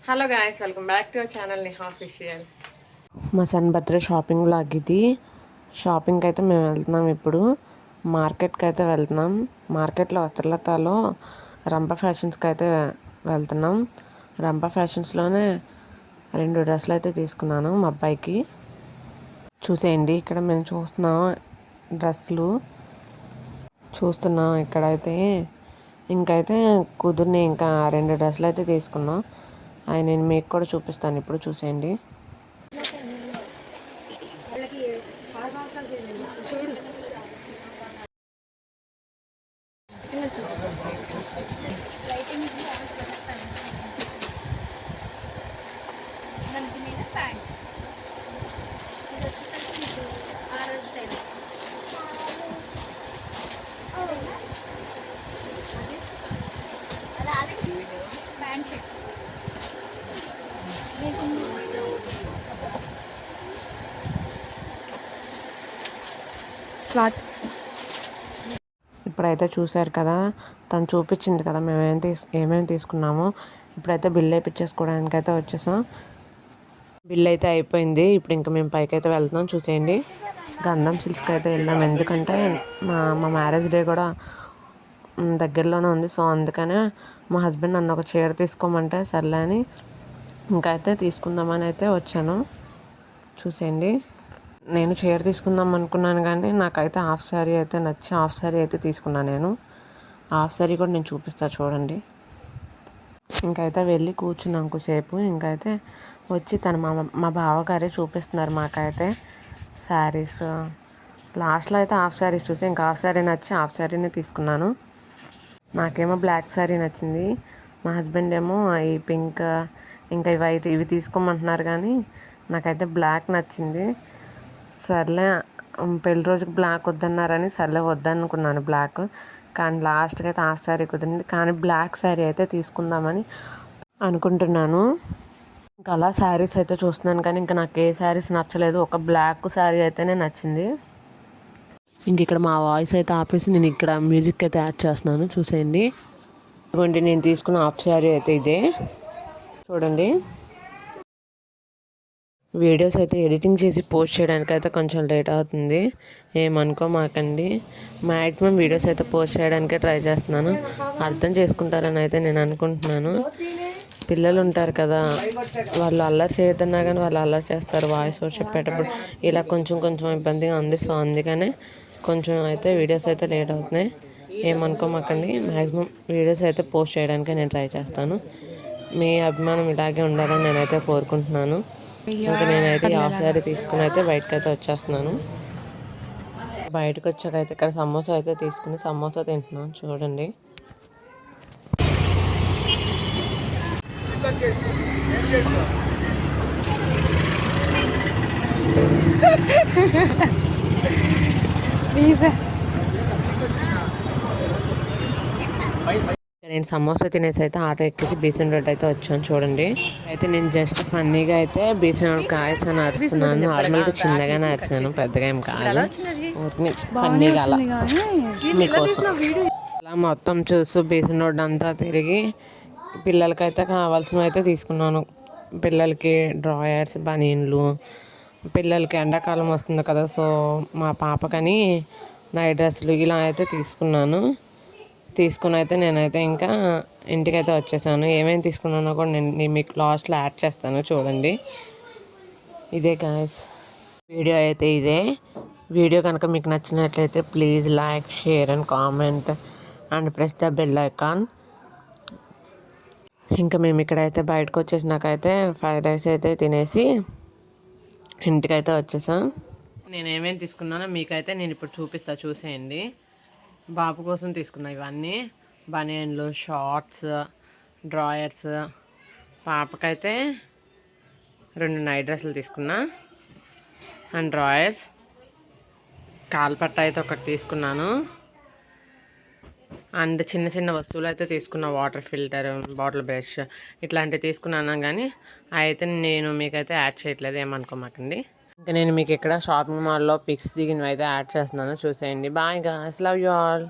Hello guys, welcome back to our channel Niha official. మా son birthday shopping vlog ఇది. షాపింగ్కి అయితే మేము వెళ్తున్నాం. ఇప్పుడు మార్కెట్కి అయితే వెళ్తున్నాం. మార్కెట్లో వస్త్రలతలో రంప ఫ్యాషన్స్కి అయితే వెళ్తున్నాం. రంప ఫ్యాషన్స్లోనే 2 డ్రెస్సులు అయితే తీసుకున్నాను మా అబ్బాయికి. చూసేయండి, ఇక్కడ మేము చూస్తున్నాం డ్రెస్సులు చూస్తున్నాం. ఇక్కడైతే ఇంకైతే కుదిరిని ఇంకా 2 డ్రెస్సులు అయితే తీసుకున్నాం. అవి నేను మీకు కూడా చూపిస్తాను. ఇప్పుడు చూసేయండి. ఇప్పుడైతే చూశారు కదా, తను చూపించింది కదా మేము ఏమేమి తీసుకున్నామో. ఇప్పుడైతే బిల్ వేయించేసుకోవడానికి అయితే వచ్చేసాం. బిల్ అయితే అయిపోయింది. ఇప్పుడు ఇంకా మేము పైకి అయితే వెళ్తున్నాం. చూసేయండి, గంధం సిల్క్స్కి అయితే వెళ్ళాం. ఎందుకంటే మా మ్యారేజ్ డే కూడా దగ్గరలోనే ఉంది. సో అందుకనే మా హస్బెండ్ నన్ను ఒక చీర తీసుకోమంటే సర్లే అని ఇంకా అయితే తీసుకుందామని అయితే వచ్చాను. చూసేయండి, నేను చీర తీసుకుందాం అనుకున్నాను కానీ నాకైతే హాఫ్ శారీ అయితే నచ్చి హాఫ్ శారీ అయితే తీసుకున్నాను. నేను హాఫ్ శారీ కూడా నేను చూపిస్తాను చూడండి. ఇంకైతే వెళ్ళి కూర్చున్నాం కొద్దిసేపు. ఇంకైతే వచ్చి మా బావగారే చూపిస్తున్నారు మాకైతే శారీస్. లాస్ట్లో అయితే హాఫ్ శారీస్ చూసి ఇంకా హాఫ్ శారీ నచ్చి హాఫ్ శారీనే తీసుకున్నాను. నాకేమో బ్లాక్ శారీ నచ్చింది. మా హస్బెండ్ ఏమో ఈ పింక్ ఇంకా ఈ వైట్ ఇవి తీసుకోమంటున్నారు కానీ నాకైతే బ్లాక్ నచ్చింది. సర్లే, పెళ్లి రోజుకి బ్లాక్ వద్దన్నారని సర్లే వద్దనుకున్నాను బ్లాక్. కానీ లాస్ట్కి అయితే హాఫ్ శారీ కుదిరింది. కానీ బ్లాక్ శారీ అయితే తీసుకుందామని అనుకుంటున్నాను. ఇంకా అలా శారీస్ అయితే చూస్తున్నాను కానీ ఇంకా నాకు ఏ శారీస్ నచ్చలేదు. ఒక బ్లాక్ శారీ అయితేనే నచ్చింది. ఇంక ఇక్కడ మా వాయిస్ అయితే ఆపేసి నేను ఇక్కడ మ్యూజిక్ అయితే యాడ్ చేస్తున్నాను. చూసేయండి, ఇదిగోండి నేను తీసుకున్న హాఫ్ శారీ అయితే ఇదే. చూడండి, వీడియోస్ అయితే ఎడిటింగ్ చేసి పోస్ట్ చేయడానికి అయితే కొంచెం లేట్ అవుతుంది, ఏమనుకోమాకండి. మ్యాక్సిమం వీడియోస్ అయితే పోస్ట్ చేయడానికే ట్రై చేస్తున్నాను. అర్థం చేసుకుంటారని అయితే నేను అనుకుంటున్నాను. పిల్లలు ఉంటారు కదా, వాళ్ళు అల్లరి చేయొద్దన్నా కానీ వాళ్ళు అల్లరి చేస్తారు వాయిస్ ఓవర్ చెప్పేటప్పుడు. ఇలా కొంచెం ఇబ్బందిగా ఉంది. సో అందుకనే కొంచెం అయితే వీడియోస్ అయితే లేట్ అవుతున్నాయి, ఏమనుకోమాకండి. మ్యాక్సిమం వీడియోస్ అయితే పోస్ట్ చేయడానికే నేను ట్రై చేస్తాను. మీ అభిమానం ఇలాగే ఉండాలని నేనైతే కోరుకుంటున్నాను. ఇంకా నేనైతే హాఫ్ శారీ తీసుకుని అయితే బయటకు అయితే వచ్చేస్తున్నాను. బయటకు వచ్చాకైతే ఇక్కడ సమోసా అయితే తీసుకుని సమోసా తింటున్నాను. చూడండి, నేను సమోసా తినేసి అయితే ఆటో ఎక్కేసి బీసెన్ రోడ్ అయితే వచ్చాను. చూడండి, అయితే నేను జస్ట్ ఫన్నీగా అయితే బీసెన్ రోడ్ కాయసాను అరుస్తున్నాను. నార్మల్గా చిన్నగానే అరిసాను, పెద్దగా ఏం కాదు, ఫన్నీగా అలా మీకోసం. అలా మొత్తం చూస్తూ బీసెన్ రోడ్ అంతా తిరిగి పిల్లలకైతే కావాల్సినవి అయితే తీసుకున్నాను. పిల్లలకి డ్రాయర్స్, బనీన్లు, పిల్లలకి ఎండాకాలం వస్తుంది కదా, సో మా పాపకని నైట్ డ్రెస్సులు ఇలా అయితే తీసుకున్నాను. తీసుకుని అయితే నేనైతే ఇంకా ఇంటికైతే వచ్చేసాను. ఏమేమి తీసుకున్నానో కూడా నేను మీకు లాస్ట్లో యాడ్ చేస్తాను చూడండి. ఇదే గాయ్స్, వీడియో అయితే ఇదే. వీడియో కనుక మీకు నచ్చినట్లయితే please like, share and comment and press the bell icon. ఇంకా మేము ఇక్కడైతే బయటకు వచ్చేసినాకైతే ఫ్రైడ్ రైస్ అయితే తినేసి ఇంటికైతే వచ్చేసాం. నేను ఏమేమి తీసుకున్నానో మీకైతే నేను ఇప్పుడు చూపిస్తాను, చూసేయండి. బాబు కోసం తీసుకున్నా ఇవన్నీ బనియన్లు, షార్ట్స్, డ్రాయర్స్. పాపకైతే 2 నైట్ డ్రెస్సులు తీసుకున్నా అండ్ డ్రాయర్స్. కాల్పట్ట అయితే ఒకటి తీసుకున్నాను అండ్ చిన్న వస్తువులు అయితే తీసుకున్నా. వాటర్ ఫిల్టర్, బాటిల్ బ్రష్ ఇట్లాంటివి తీసుకున్నాను కానీ అయితే నేను మీకైతే యాడ్ చేయట్లేదు, ఏమనుకోమాకండి. ఇంకా నేను మీకు ఇక్కడ షాపింగ్ మాల్లో పిక్స్ దిగినవి అయితే యాడ్ చేస్తున్నాను. చూసేయండి. Bye guys, love you all.